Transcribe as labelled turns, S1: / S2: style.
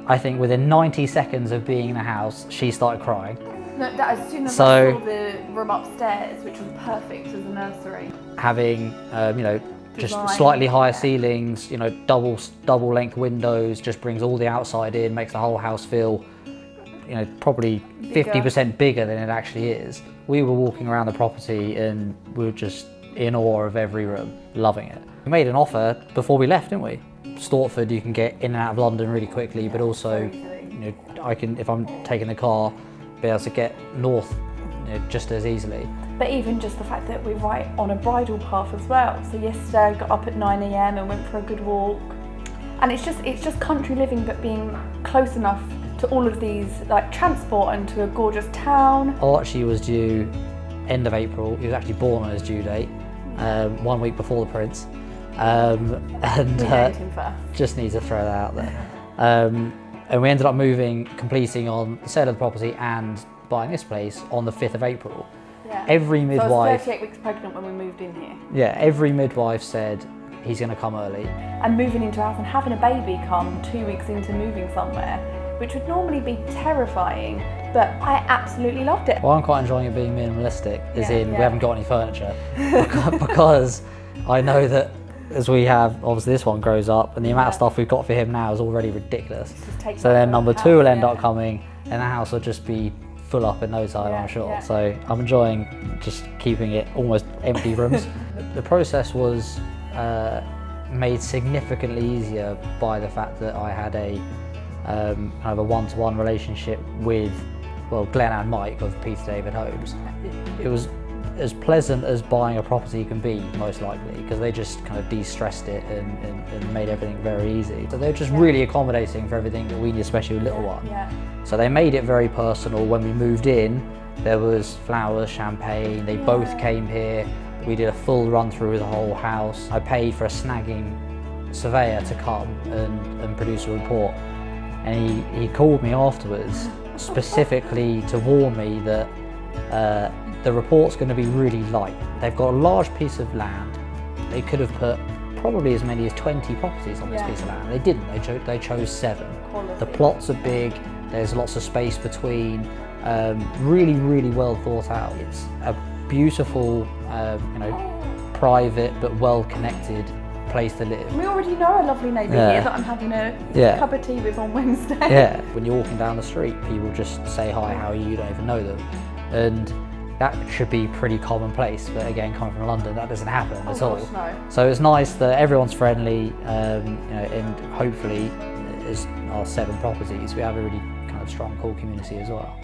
S1: I think within 90 seconds of being in the house, she started crying.
S2: No, that as soon as I saw the room upstairs, which was perfect as a nursery.
S1: Having, just
S2: Design,
S1: slightly higher ceilings, double length windows, just brings all the outside in, makes the whole house feel, probably 50% bigger than it actually is. We were walking around the property and we were just in awe of every room, loving it. We made an offer before we left, didn't we? Stortford, you can get in and out of London really quickly, but also, I can, if I'm taking the car, be able to get north just as easily.
S2: But even just the fact that we're right on a bridle path as well. So yesterday I got up at 9 AM and went for a good walk. And it's just country living, but being close enough to all of these, like transport and to a gorgeous town.
S1: Archie was due end of April. He was actually born on his due date, 1 week before the Prince. And
S2: we named him first.
S1: Just need to throw that out there. And we ended up completing on the sale of the property and buying this place on the 5th of April.
S2: Yeah.
S1: Every midwife...
S2: So I was 38 weeks pregnant when we moved in here.
S1: Yeah, every midwife said he's going to come early.
S2: And moving into a house and having a baby come 2 weeks into moving somewhere, which would normally be terrifying, but I absolutely loved it.
S1: Well, I'm quite enjoying it being minimalistic, we haven't got any furniture, because I know that as we have, obviously this one grows up, and the amount of stuff we've got for him now is already ridiculous. So then number 2 will end up coming, and the house will just be full up in no time, I'm sure. So I'm enjoying just keeping it almost empty rooms. The process was made significantly easier by the fact that I had a kind of a one-to-one relationship with, Glenn and Mike of Peter David Homes. It was as pleasant as buying a property can be, most likely, because they just kind of de-stressed it and made everything very easy. So they're just really accommodating for everything that we need, especially with little one. So they made it very personal. When we moved in, there was flowers, champagne, they both came here. We did a full run through of the whole house. I paid for a snagging surveyor to come and produce a report. And he called me afterwards specifically to warn me that the report's going to be really light. They've got a large piece of land. They could have put probably as many as 20 properties on this piece of land. They didn't. They chose 7. Quality. The plots are big. There's lots of space between. Really, really well thought out. It's a beautiful, private but well connected place to live.
S2: We already know a lovely neighbour here that I'm having a cup of tea with on Wednesday.
S1: Yeah. When you're walking down the street, people just say hi, how are you? You don't even know them, and that should be pretty commonplace, but again, coming from London, that doesn't happen at all.
S2: No.
S1: So it's nice that everyone's friendly, and hopefully, as our 7 properties, we have a really kind of strong, cool community as well.